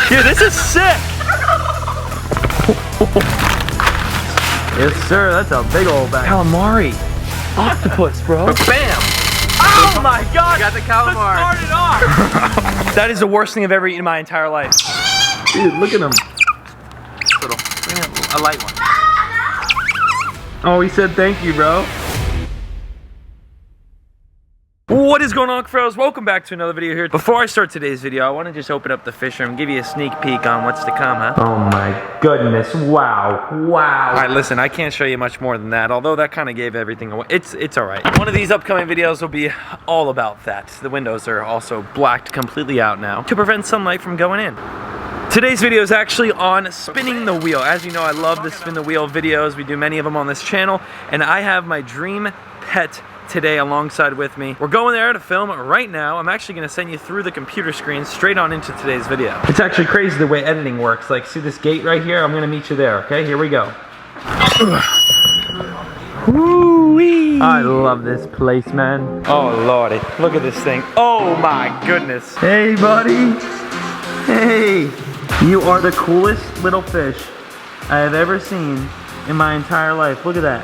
Dude, this is sick. Yes, sir. That's a big old bag. Calamari. Octopus, bro. Bam! Oh my god! You got the calamari. Let's start it off. That is the worst thing I've ever eaten in my entire life. Dude, look at him. A light one. Oh, he said thank you, bro. What is going on, Cuffaros? Welcome back to another video here. Before I start today's video, I want to just open up the fish room and give you a sneak peek on what's to come, huh? Oh my goodness. Wow. Wow. Alright, listen, I can't show you much more than that, although that kind of gave everything away. It's alright. One of these upcoming videos will be all about that. The windows are also blacked completely out now to prevent sunlight from going in. Today's video is actually on spinning the wheel. As you know, I love the spin the wheel videos. We do many of them on this channel, and I have my dream pet today alongside with me. We're going there to film right now. I'm actually going to send you through the computer screen straight on into today's video. It's actually crazy the way editing works. Like, see this gate right here? I'm going to meet you there, okay? Here we go. Woo-wee. I love this place, man. Oh, lordy. Look at this thing. Oh, my goodness. Hey, buddy. Hey. You are the coolest little fish I have ever seen in my entire life. Look at that.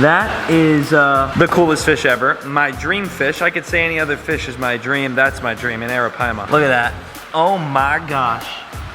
That is the coolest fish ever. My dream fish. I could say any other fish is my dream. That's my dream in Arapaima. Look at that. Oh my gosh.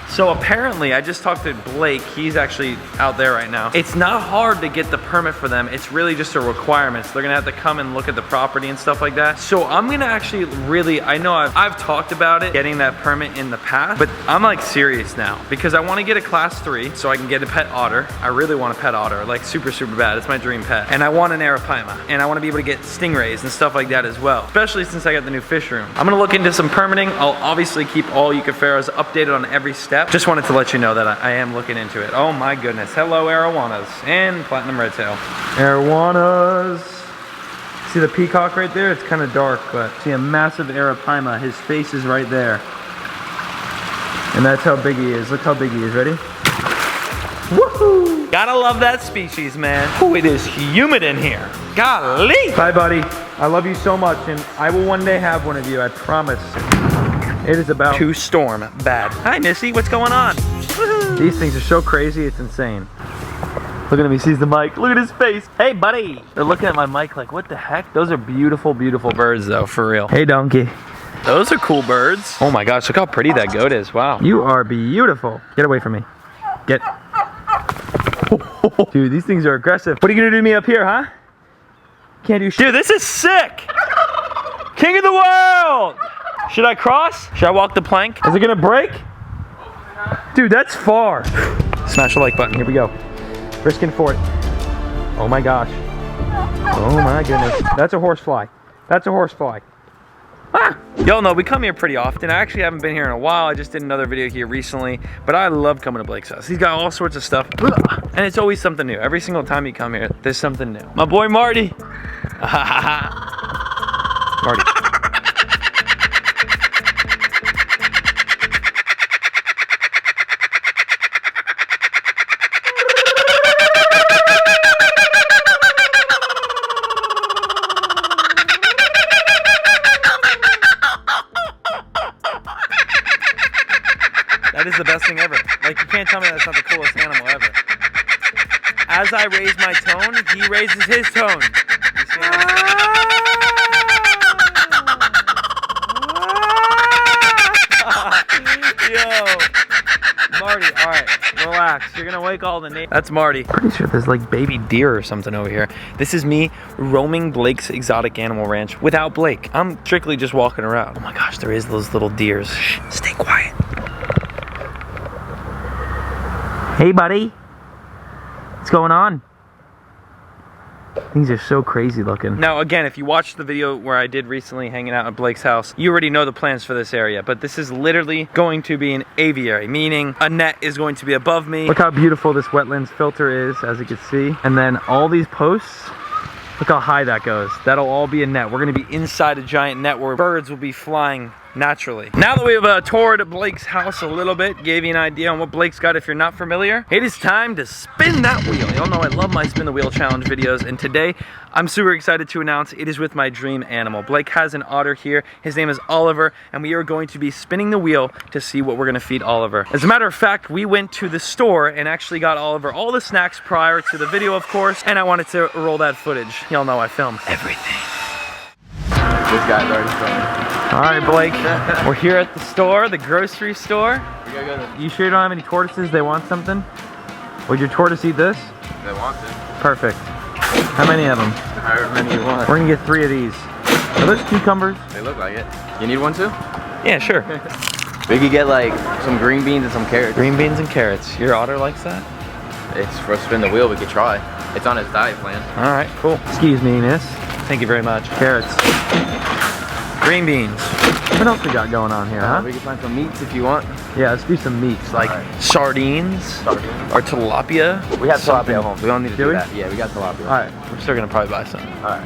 So apparently, I just talked to Blake. He's actually out there right now. It's not hard to get the permit for them. It's really just a requirement. So they're gonna have to come and look at the property and stuff like that. So I'm gonna actually really, I know I've talked about it, getting that permit in the past, but I'm like serious now because I wanna get a class 3 so I can get a pet otter. I really want a pet otter, like super, super bad. It's my dream pet. And I want an Arapaima. And I wanna be able to get stingrays and stuff like that as well, especially since I got the new fish room. I'm gonna look into some permitting. I'll obviously keep all you Cuffaros updated on every step. Just wanted to let you know that I am looking into it. Oh my goodness. Hello, arowanas and platinum redtail. arowanas. See the peacock right there? It's kind of dark, but see a massive Arapaima. His face is right there. And that's how big he is. Look how big he is. Ready? Woohoo! Gotta love that species, man. Oh, it is humid in here. Golly! Bye, buddy. I love you so much, and I will one day have one of you. I promise. It is about to storm bad. Hi, Missy. What's going on? These things are so crazy, it's insane. Look at him, he sees the mic. Look at his face. Hey, buddy. They're looking at my mic like, what the heck? Those are beautiful, beautiful birds, though, for real. Hey, donkey. Those are cool birds. Oh my gosh, look how pretty that goat is. Wow. You are beautiful. Get away from me. Get. Dude, these things are aggressive. What are you gonna do to me up here, huh? Can't do shit. Dude, this is sick. King of the world. Should I cross? Should I walk the plank? Is it gonna break? Dude, that's far. Smash the like button. Here we go. Risking for it. Oh my gosh. Oh my goodness. That's a horsefly. That's a horsefly. Ah! Y'all know we come here pretty often. I actually haven't been here in a while. I just did another video here recently, but I love coming to Blake's house. He's got all sorts of stuff, and it's always something new. Every single time you come here, there's something new. My boy Marty. Marty. That is the best thing ever. Like, you can't tell me that's not the coolest animal ever. As I raise my tone, he raises his tone. You see Yo. Marty, alright, relax. You're gonna wake all the neighbors. That's Marty. Pretty sure there's like baby deer or something over here. This is me roaming Blake's exotic animal ranch without Blake. I'm strictly just walking around. Oh my gosh, there is those little deers. Shh, stay quiet. Hey, buddy. What's going on? These are so crazy looking. Now, again, if you watched the video where I did recently hanging out at Blake's house, you already know the plans for this area, but this is literally going to be an aviary, meaning a net is going to be above me. Look how beautiful this wetlands filter is, as you can see. And then all these posts, look how high that goes. That'll all be a net. We're gonna be inside a giant net where birds will be flying naturally. Now that we've toured Blake's house a little bit, gave you an idea on what Blake's got if you're not familiar, it is time to spin that wheel. Y'all know I love my spin the wheel challenge videos, and today I'm super excited to announce it is with my dream animal. Blake has an otter here. His name is Oliver, and we are going to be spinning the wheel to see what we're gonna feed Oliver. As a matter of fact, we went to the store and actually got Oliver all the snacks prior to the video, of course, and I wanted to roll that footage. Y'all know I film everything. This guy's already filming. All right, Blake, we're here at the store, the grocery store. We gotta go to... You sure you don't have any tortoises? They want something? Would your tortoise eat this? They want to. Perfect. How many of them? However many you want. We're gonna get 3 of these. Are those cucumbers? They look like it. You need one too? Yeah, sure. We could get like some green beans and some carrots. Green beans and carrots. Your otter likes that? It's for spin the wheel, we could try. It's on his diet plan. All right, cool. Excuse me, miss. Thank you very much. Carrots. Green beans. What else we got going on here, huh? We can find some meats if you want. Yeah, let's do some meats, like sardines or tilapia. We have Something. tilapia at home. We don't need to Do do we? that. Yeah, we got tilapia. All right, we're still gonna probably buy some. Alright.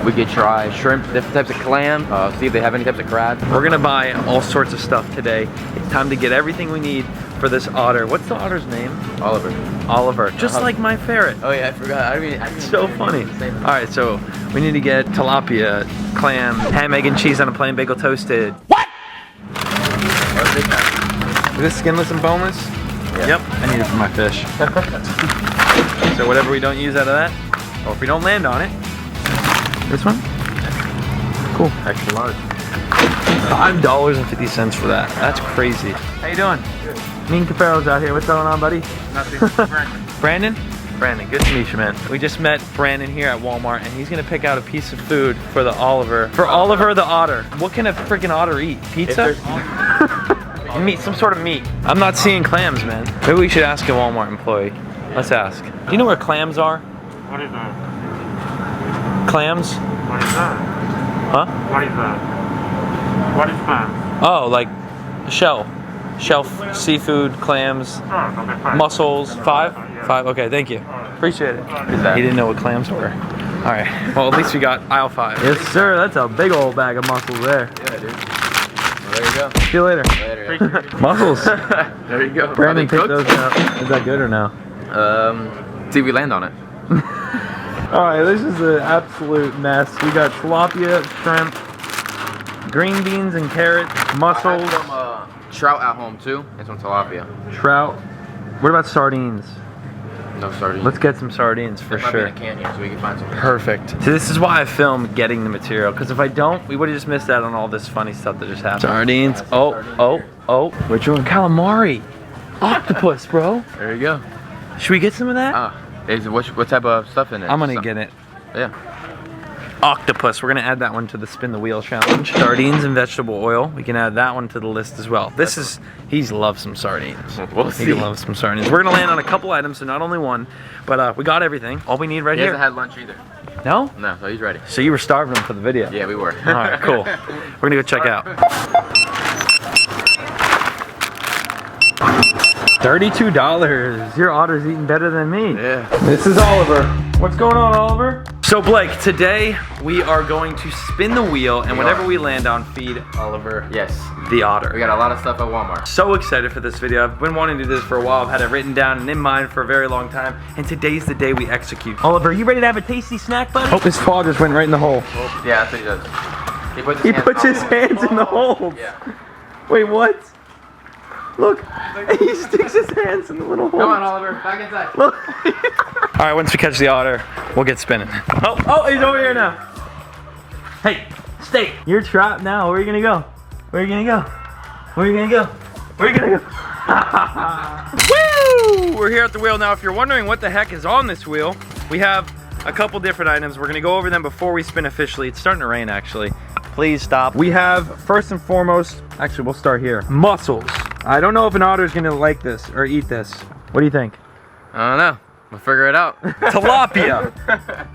We could try shrimp, different types of clam, see if they have any types of crab. We're gonna buy all sorts of stuff today. It's time to get everything we need for this otter. What's the otter's name? Oliver. Oliver, just like my ferret. Oh yeah, I forgot. I mean It's so funny. All right, so we need to get tilapia, clam, ham, egg, and cheese on a plain bagel toasted. What? Is this skinless and boneless? Yeah. Yep, I need it for my fish. So whatever we don't use out of that, or if we don't land on it, this one? Cool. Extra large. $5.50 for that. That's crazy. How you doing? Good. Me and Cuffaro's out here. What's going on, buddy? Nothing. Brandon? Brandon, good to meet you, man. We just met Brandon here at Walmart, and he's gonna pick out a piece of food for the Oliver. For Oliver the otter. What can a freaking otter eat? Pizza? Meat, some sort of meat. I'm not seeing clams, man. Maybe we should ask a Walmart employee. Let's ask. Do you know where clams are? What is that? Clams? What is that? Huh? What is that? What is that? Oh, like shell. Shelf, seafood, clams, Oh, okay, fine. mussels. 5? Yeah. 5, okay, thank you. Appreciate it. that? He didn't know what clams were. All right, well, at least we got aisle 5. Yes, sir, that's a big old bag of mussels there. Yeah, dude. Well, there you go. See you later. Later. Mussels. There you go. Brandon Are they picked cooked? those out. Is that good or no? See if we land on it. All right, this is an absolute mess. We got tilapia, shrimp, green beans and carrots, mussels, I have some trout at home too, and some tilapia. trout. What about sardines? No sardines. Let's get some sardines for There might sure. be in a can here, so we can find some. Perfect. So this is why I film getting the material, because if I don't, we would have just missed out on all this funny stuff that just happened. Sardines. Oh. Which one? Calamari. Octopus, bro. There you go. Should we get some of that? What type of stuff in it? I'm gonna get it. Yeah. Octopus. We're gonna add that one to the spin the wheel challenge. Sardines and vegetable oil. We can add that one to the list as well. This is, he's loves some sardines. We'll He see. loves some sardines. We're gonna land on a couple items, so not only one, but we got everything. All we need right He here. hasn't had lunch either. No? No, so he's ready. So you were starving him for the video. Yeah, we were. All right, cool. We're gonna go check out. $32. Your otter's eating better than me. Yeah. This is Oliver. What's going on, Oliver? So Blake, today we are going to spin the wheel, and whatever we land on, feed Oliver Yes. the otter. We got a lot of stuff at Walmart. So excited for this video. I've been wanting to do this for a while. I've had it written down and in mind for a very long time, and today's the day we execute. Oliver, you ready to have a tasty snack, buddy? Oh, his paw just went right in the hole. Yeah, that's what he does. He puts his hands in the hole. Yeah. Wait, what? Look, he sticks his hands in the little hole. Come on, Oliver. Back inside. Look. All right, once we catch the otter, we'll get spinning. Oh, he's over here now. Hey, stay. You're trapped now. Where are you gonna go? Where are you gonna go? Where are you gonna go? Where are you gonna go? Woo! We're here at the wheel now. If you're wondering what the heck is on this wheel, we have a couple different items. We're gonna go over them before we spin officially. It's starting to rain, actually. Please stop. We have, first and foremost, actually we'll start here. Mussels. I don't know if an otter is gonna like this or eat this. What do you think? I don't know. We'll figure it out. Tilapia.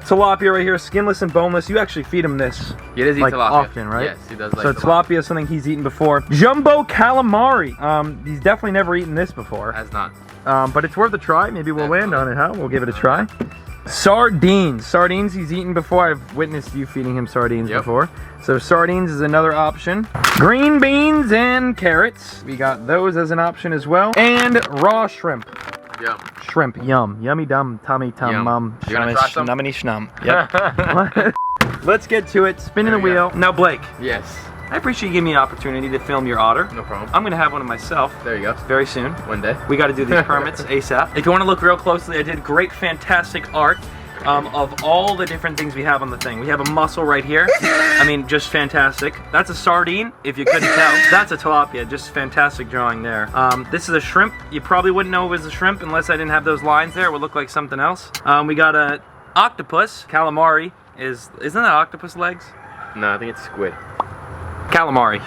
Tilapia right here, skinless and boneless. You actually feed him this. He does eat like tilapia. often, right? Yes, he does like so tilapia is something he's eaten before. Jumbo calamari. He's definitely never eaten this before. Has not. But it's worth a try. Maybe we'll land on it, huh? We'll give it a try. Sardines. Sardines he's eaten before. I've witnessed you feeding him sardines before. So sardines is another option. Green beans and carrots. We got those as an option as well. And raw shrimp. Yum. Shrimp, yum. Yummy dum, tummy tum Yum. mum. You gonna try some? Schnummity schnum. Yep. Let's get to it. Spinning the There we wheel. Now, Blake, Yes. I appreciate you giving me an opportunity to film your otter. No problem. I'm gonna have one of myself There you go. very soon. One day. We got to do these permits ASAP. If you want to look real closely, I did great, fantastic art of all the different things we have on the thing. We have a mussel right here. I mean, just fantastic. That's a sardine, if you couldn't tell. That's a tilapia, just fantastic drawing there. This is a shrimp. You probably wouldn't know it was a shrimp unless I didn't have those lines there. It would look like something else. We got a octopus. Calamari isn't that octopus legs? No, I think it's squid. Calamari.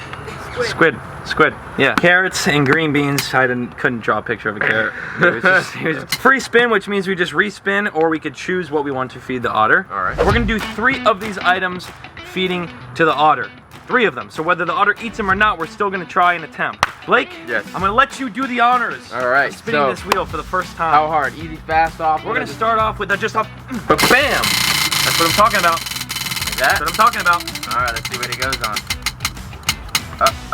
Squid. Yeah. Carrots and green beans. I couldn't draw a picture of a carrot. It was just free spin, which means we just respin, or we could choose what we want to feed the otter. All right. We're gonna do 3 of these items feeding to the otter. 3 of them. So whether the otter eats them or not, we're still gonna try and attempt. Blake, Yes. I'm gonna let you do the honors. All right, of spinning so this wheel for the first time. How hard? Easy, fast, off? We're gonna start off with just a bam. That's what I'm talking about. Like that? That's what I'm talking about. All right, let's see what it goes on.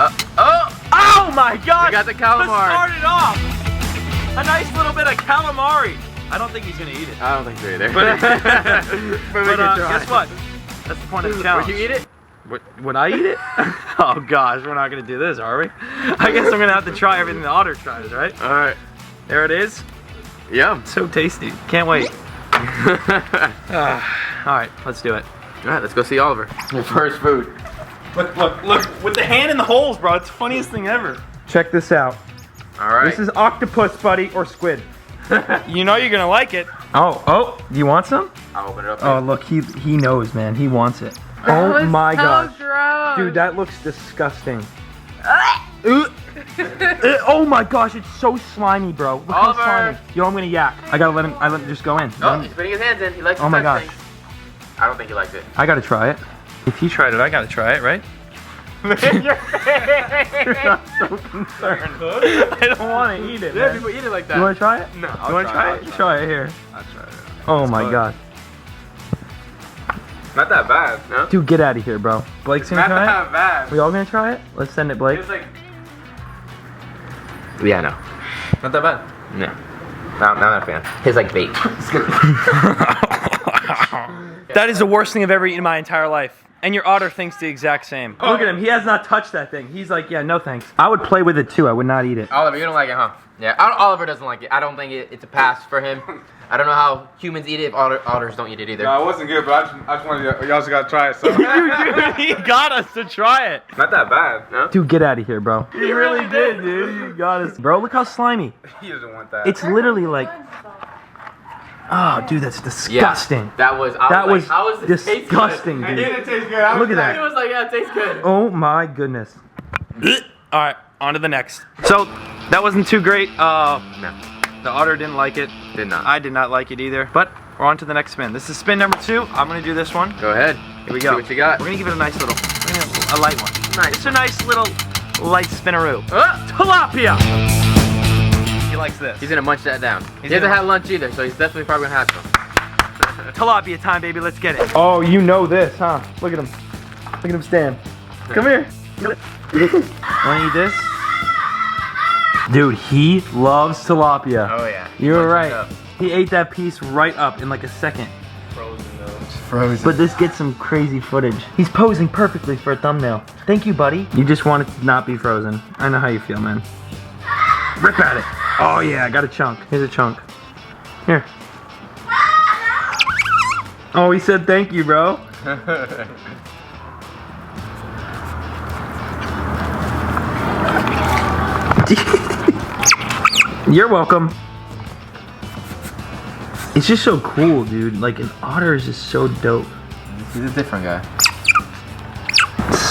Oh my gosh! We got the To calamari. start it off, a nice little bit of calamari. I don't think he's gonna eat it. I don't think so either. But, we can try. guess what? That's the point of the challenge. Would you eat it? Would I eat it? Oh gosh, we're not gonna do this, are we? I guess I'm gonna have to try everything the otter tries, right? All right. There it is. Yum. So tasty. Can't wait. All right, let's do it. All right, let's go see Oliver. Your first food. Look, with the hand in the holes, bro. It's the funniest thing ever. Check this out. All right. This is octopus, buddy, or squid. You know you're gonna like it. Oh, do you want some? I'll open it up. Oh, look, he knows, man. He wants it. Oh my gosh. Dude, that looks disgusting. Oh my gosh, it's so slimy, bro. Look how Oliver. slimy. Yo, I'm gonna yak. I gotta let him just go in. Oh, he's putting his hands in. He likes to Oh my touch gosh. things. I don't think he likes it. I gotta try it. If he tried it, I gotta try it, right? You're not so concerned. I don't want to eat it. Yeah, Man. people eat it like that. You want to try it? No, You want to try it? You try it here. I'll try it. Oh my god. Not that bad. No? Dude, get out of here, bro. Blake's gonna try it? bad. We all gonna try it? Let's send it, Blake. like... Yeah, no. Not that bad. No. No, I'm not a fan. Tastes like bait. That is the worst thing I've ever eaten in my entire life. And your otter thinks the exact same. Look at him. He has not touched that thing. He's like, yeah, no thanks. I would play with it too. I would not eat it. Oliver, you don't like it, huh? Yeah, Oliver doesn't like it. I don't think it's a pass for him. I don't know how humans eat it if otters don't eat it either. No, it wasn't good, but I just wanted y'all just gotta try it. So. He got us to try it. Not that bad. No? Dude, get out of here, bro. He really did, dude. You got us. Bro, look how slimy. He doesn't want that. It's literally like... Oh, dude, that's disgusting. Yeah, that was how was this disgusting, It dude. didn't taste good. Look at that. It was like, yeah, it tastes good. Oh my goodness. All right, on to the next. So, that wasn't too great. No, The otter didn't like it. did not. I did not like it either. But we're on to the next spin. This is spin number 2. I'm gonna do this one. Go ahead. Here we go. See what you got. We're gonna give it a nice little, a light one. Nice. It's a nice little light spinneroo. Tilapia. He likes this. He's gonna munch that down. He hasn't gonna- had lunch either, so he's definitely probably gonna have some. Tilapia time, baby. Let's get it. Oh, you know this, huh? Look at him. Look at him stand. Come here. Wanna eat this? Dude, he loves tilapia. Oh yeah. You were Munch it right. up. He ate that piece right up in like a second. Frozen though. frozen. But this gets some crazy footage. He's posing perfectly for a thumbnail. Thank you, buddy. You just want it to not be frozen. I know how you feel, man. Rip at it. Oh yeah, I got a chunk. Here's a chunk. Here. Oh, he said thank you, bro. You're welcome. It's just so cool, dude. Like, an otter is just so dope. He's a different guy.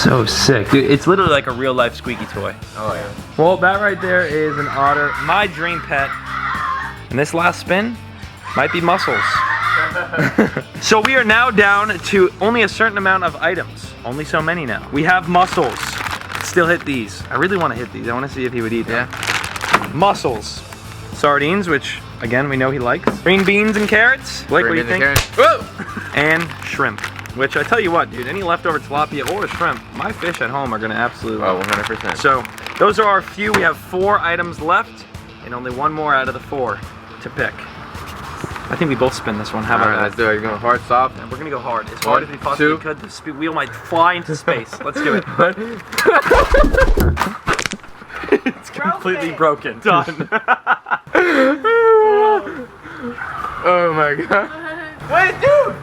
So sick. Dude, it's literally like a real life squeaky toy. Oh yeah. Well, that right there is an otter. My dream pet. And this last spin might be mussels. So we are now down to only a certain amount of items. Only so many now. We have mussels. Still hit these. I really want to hit these. I want to see if he would eat them. Yeah. Mussels. Sardines, which again we know he likes. Green beans and carrots. Blake, what do you think? Whoa! And shrimp. Which I tell you what, dude, any leftover tilapia or shrimp, my fish at home are gonna absolutely Oh, love. 100%. So those are our few. We have 4 items left, and only one more out of the 4 to pick. I think we both spin this one. How about Alright, let's do it. You're going hard, soft. that? We're gonna go hard. As One, hard as we possibly two. could. The wheel might fly into space. Let's do it. It's completely broken. Done. Oh my god. Wait, dude!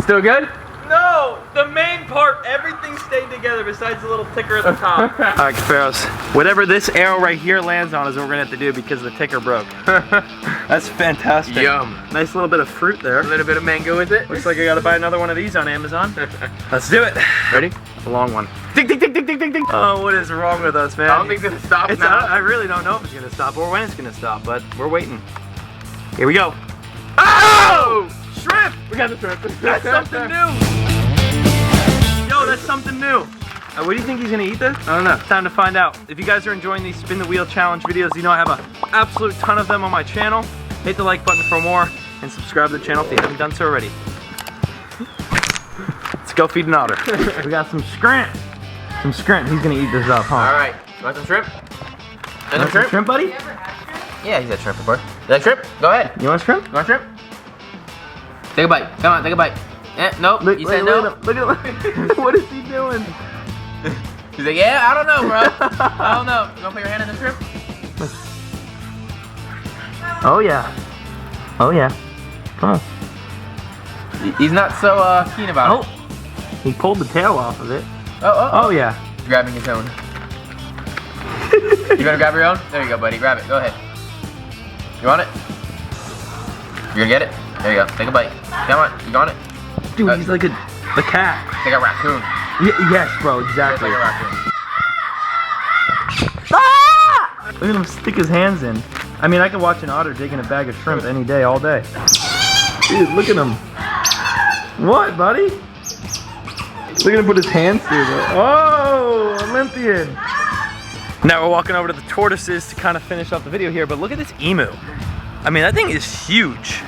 Still good? No! The main part, everything stayed together besides the little ticker at the top. Alright, Cuffaros. Whatever this arrow right here lands on is what we're gonna have to do because the ticker broke. That's fantastic. Yum. Nice little bit of fruit there. A little bit of mango with it. Looks like I gotta buy another one of these on Amazon. Let's do it. Ready? A long one. Tick, tick, tick, tick, tick, tick, tick. Oh, what is wrong with us, man? I don't think it's gonna stop It's now. I really don't know if it's gonna stop or when it's gonna stop, but we're waiting. Here we go. Oh! Shrimp! We got the shrimp. That's something new. Yo, that's something new. What do you think he's gonna eat this? I don't know. Time to find out. If you guys are enjoying these spin the wheel challenge videos, you know I have an absolute ton of them on my channel. Hit the like button for more and subscribe to the channel if you haven't done so already. Let's go feed an otter. We got some scrimp. Some scrimp. He's gonna eat this up, huh? Alright. You want some shrimp? And some shrimp? Shrimp, buddy? Yeah, he's had shrimp before. You like shrimp? Go ahead. You want shrimp? You want shrimp? Take a bite. Come on, take a bite. Nope. You said no? Look at what is he doing? He's like, yeah, I don't know, bro. I don't know. You wanna put your hand in the shrimp? Oh yeah. Oh yeah. Come on. He's not so keen about Oh. it. He pulled the tail off of it. Oh. Oh yeah. He's grabbing his own. You gonna grab your own? There you go, buddy. Grab it. Go ahead. You want it? You gonna get it? There you go. Take a bite. Come on. You want it? Dude, he's like a cat. Take a raccoon. Yes, bro, exactly. Take a raccoon. Look at him stick his hands in. I mean, I could watch an otter digging a bag of shrimp any day, all day. Dude, look at him. What, buddy? Look at him put his hands through it. Oh, Olympian. Now we're walking over to the tortoises to kind of finish off the video here, but look at this emu. I mean, that thing is huge.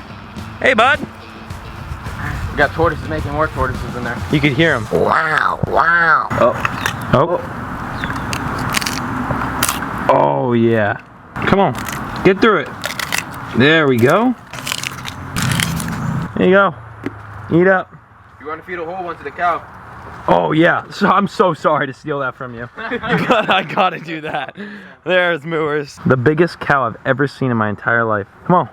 Hey, bud. We got tortoises making more tortoises in there. You could hear him. Wow, wow. Oh. Oh, yeah. Come on. Get through it. There we go. There you go. Eat up. You want to feed a whole one to the cow? Oh, yeah. So I'm so sorry to steal that from you. I gotta do that. There's Moors. The biggest cow I've ever seen in my entire life. Come on.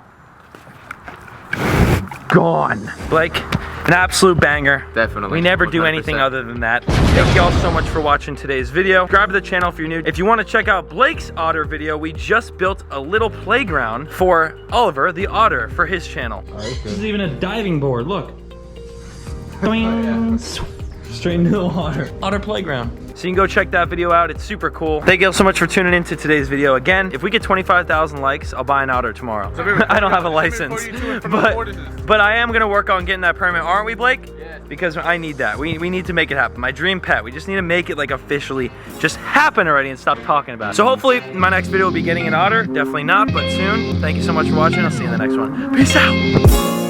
Gone. Blake, an absolute banger. Definitely. We never do anything 100%. other than that. Thank you all so much for watching today's video. Subscribe to the channel if you're new. If you want to check out Blake's otter video, we just built a little playground for Oliver the otter for his channel. This is even a diving board, look. Straight into the water. Otter playground. So you can go check that video out. It's super cool. Thank you all so much for tuning into today's video. Again, if we get 25,000 likes, I'll buy an otter tomorrow. I don't have a license, but I am gonna work on getting that permit, aren't we, Blake? Yes. Because I need that. We need to make it happen. My dream pet. We just need to make it like officially just happen already and stop talking about it. So hopefully my next video will be getting an otter. Definitely not, but soon. Thank you so much for watching. I'll see you in the next one. Peace out.